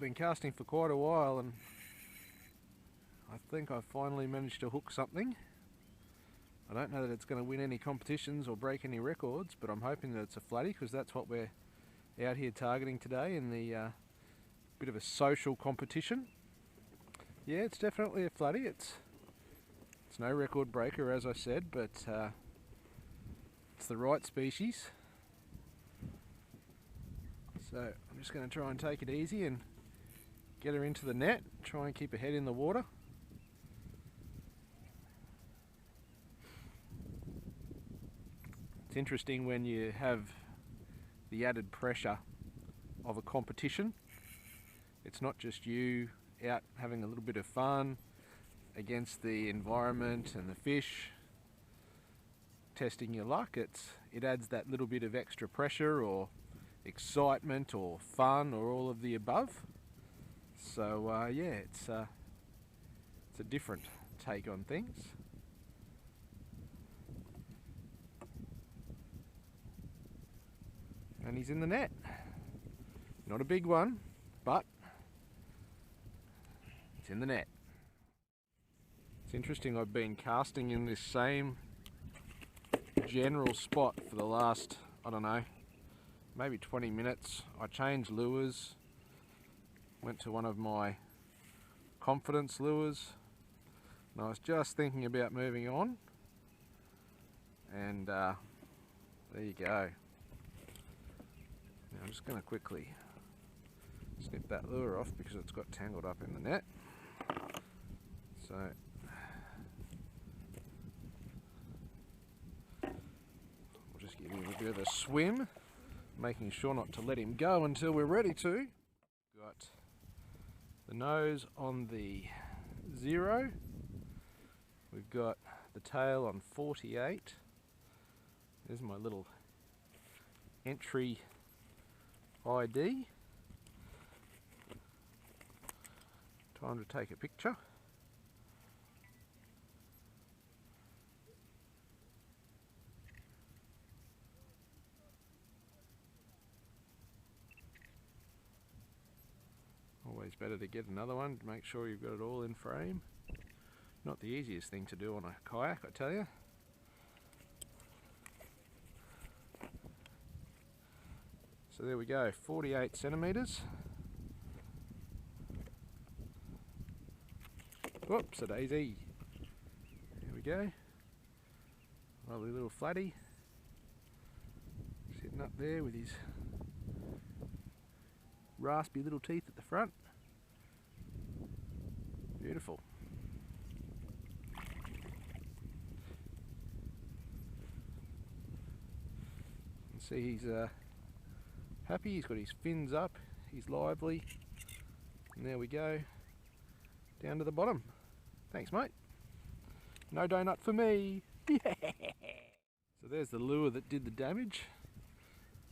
been casting for quite a while and I think I've finally managed to hook something. I don't know that it's going to win any competitions or break any records, but I'm hoping that it's a flatty, because that's what we're out here targeting today in the bit of a social competition. Yeah, it's definitely a flatty. It's no record breaker, as I said, but it's the right species. So I'm just going to try and take it easy and get her into the net, try and keep her head in the water. It's interesting when you have the added pressure of a competition. It's not just you out having a little bit of fun against the environment and the fish, testing your luck. It adds that little bit of extra pressure or excitement or fun or all of the above. So yeah, it's a different take on things. And he's in the net. Not a big one, but it's in the net. It's interesting, I've been casting in this same general spot for the last, I don't know, maybe 20 minutes. I changed lures, went to one of my confidence lures, and I was just thinking about moving on, and there you go. Now I'm just going to quickly snip that lure off because it's got tangled up in the net. So we'll just give him a bit of a swim, making sure not to let him go until we're ready to. Got the nose on the 0. We've got the tail on 48. There's my little entry ID. Time to take a picture. Always better to get another one to make sure you've got it all in frame. Not the easiest thing to do on a kayak, I tell you. So there we go, 48 centimetres. Whoops, a daisy. There we go. Lovely little flatty. Sitting up there with his raspy little teeth at the front. Beautiful. You can see he's happy, he's got his fins up, he's lively, and there we go, down to the bottom. Thanks, mate. No donut for me. Yeah. So there's the lure that did the damage.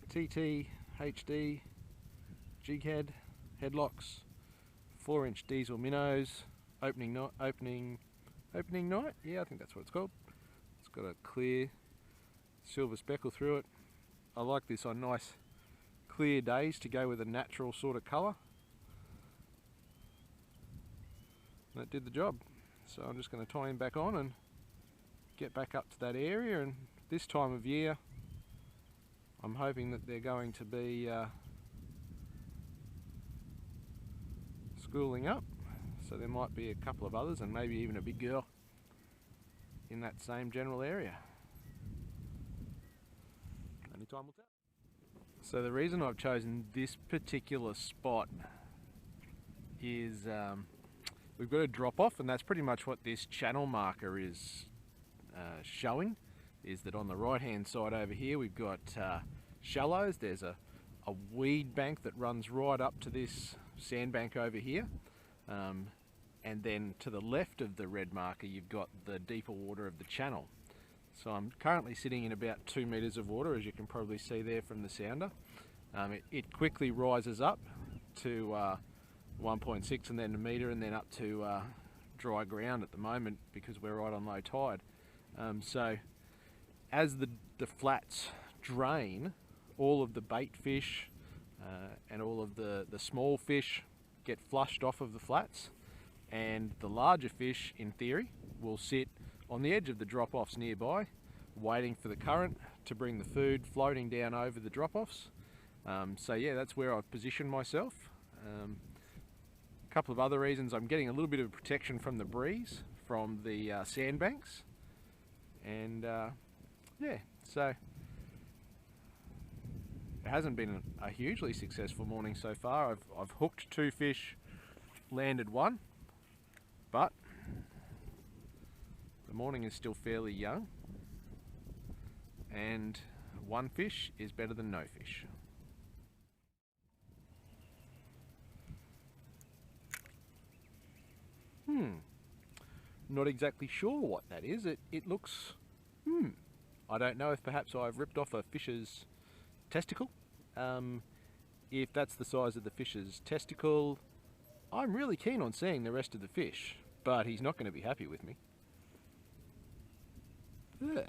TT, HD, jig head, headlocks, 4-inch diesel minnows, opening night, yeah, I think that's what it's called. It's got a clear silver speckle through it. I like this on nice clear days to go with a natural sort of colour. And it did the job. So I'm just going to tie him back on and get back up to that area, and this time of year I'm hoping that they're going to be schooling up, so there might be a couple of others and maybe even a big girl in that same general area. Only time will tell. So the reason I've chosen this particular spot is we've got a drop off, and that's pretty much what this channel marker is showing, is that on the right hand side over here we've got shallows. There's a weed bank that runs right up to this sandbank over here, and then to the left of the red marker you've got the deeper water of the channel. So I'm currently sitting in about 2 meters of water, as you can probably see there from the sounder. It quickly rises up to 1.6 and then a metre, and then up to dry ground at the moment because we're right on low tide. So as the flats drain, all of the bait fish and all of the small fish get flushed off of the flats, and the larger fish, in theory, will sit on the edge of the drop-offs nearby, waiting for the current to bring the food floating down over the drop-offs. So yeah, that's where I've positioned myself. A couple of other reasons: I'm getting a little bit of protection from the breeze from the sandbanks, and yeah, so it hasn't been a hugely successful morning so far. I've hooked 2 fish, landed 1, but the morning is still fairly young, and 1 fish is better than no fish. Not exactly sure what that is. It looks, I don't know if perhaps I've ripped off a fish's testicle. If that's the size of the fish's testicle, I'm really keen on seeing the rest of the fish, but he's not going to be happy with me. Yeah.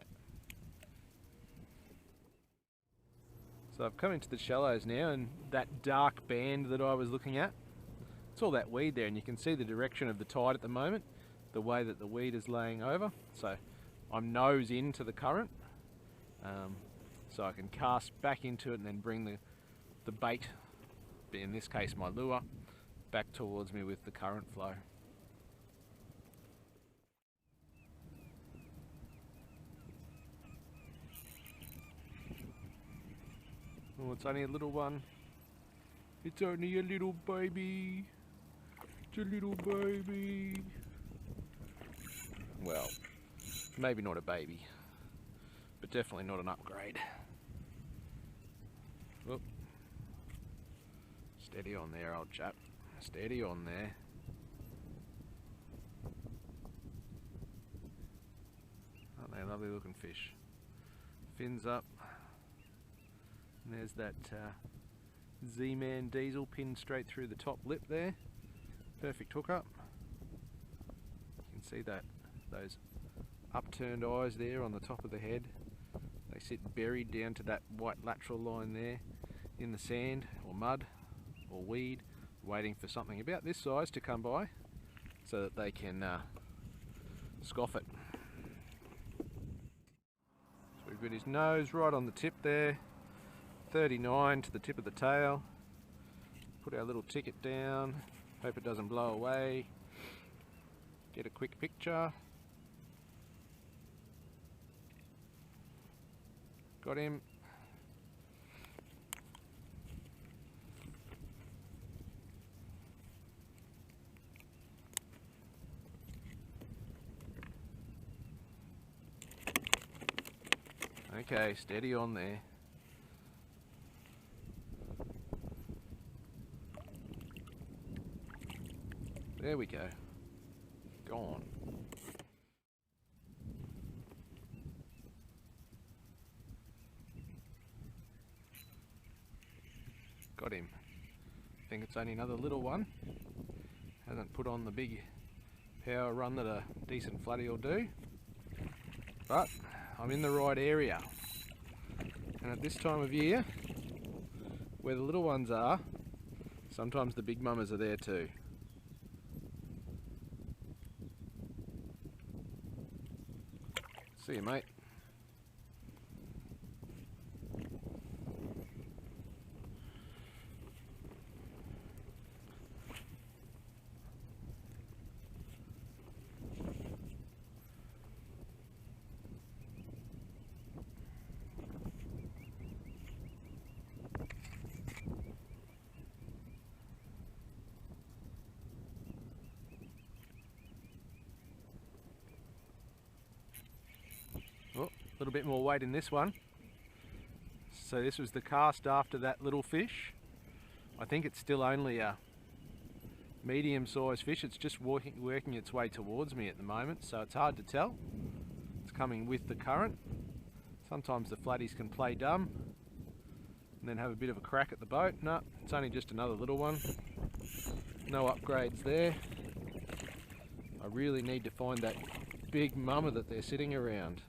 So I've come into the shallows now, and that dark band that I was looking at, it's all that weed there, and you can see the direction of the tide at the moment, the way that the weed is laying over. So I'm nose into the current, so I can cast back into it and then bring the bait, in this case my lure, back towards me with the current flow. Oh, it's only a little one. It's only a little baby. It's a little baby. Well, maybe not a baby, but definitely not an upgrade. Whoop. Steady on there, old chap. Steady on there. Aren't they lovely looking fish? Fins up. And there's that Z-Man diesel pinned straight through the top lip there. Perfect hookup. You can see that those upturned eyes there on the top of the head. They sit buried down to that white lateral line there in the sand or mud or weed, waiting for something about this size to come by so that they can scoff it. So we've got his nose right on the tip there, 39 to the tip of the tail. Put our little ticket down, hope it doesn't blow away. Get a quick picture. Got him. Okay, steady on there. There we go. Gone. Got him. I think it's only another little one. Hasn't put on the big power run that a decent flatty will do. But I'm in the right area. And at this time of year, where the little ones are, sometimes the big mamas are there too. See you, mate. Oh, a little bit more weight in this one. So this was the cast after that little fish. I think it's still only a medium-sized fish. It's just working its way towards me at the moment, so it's hard to tell. It's coming with the current. Sometimes the flatties can play dumb and then have a bit of a crack at the boat. No, it's only just another little one. No upgrades there. I really need to find that big mama that they're sitting around.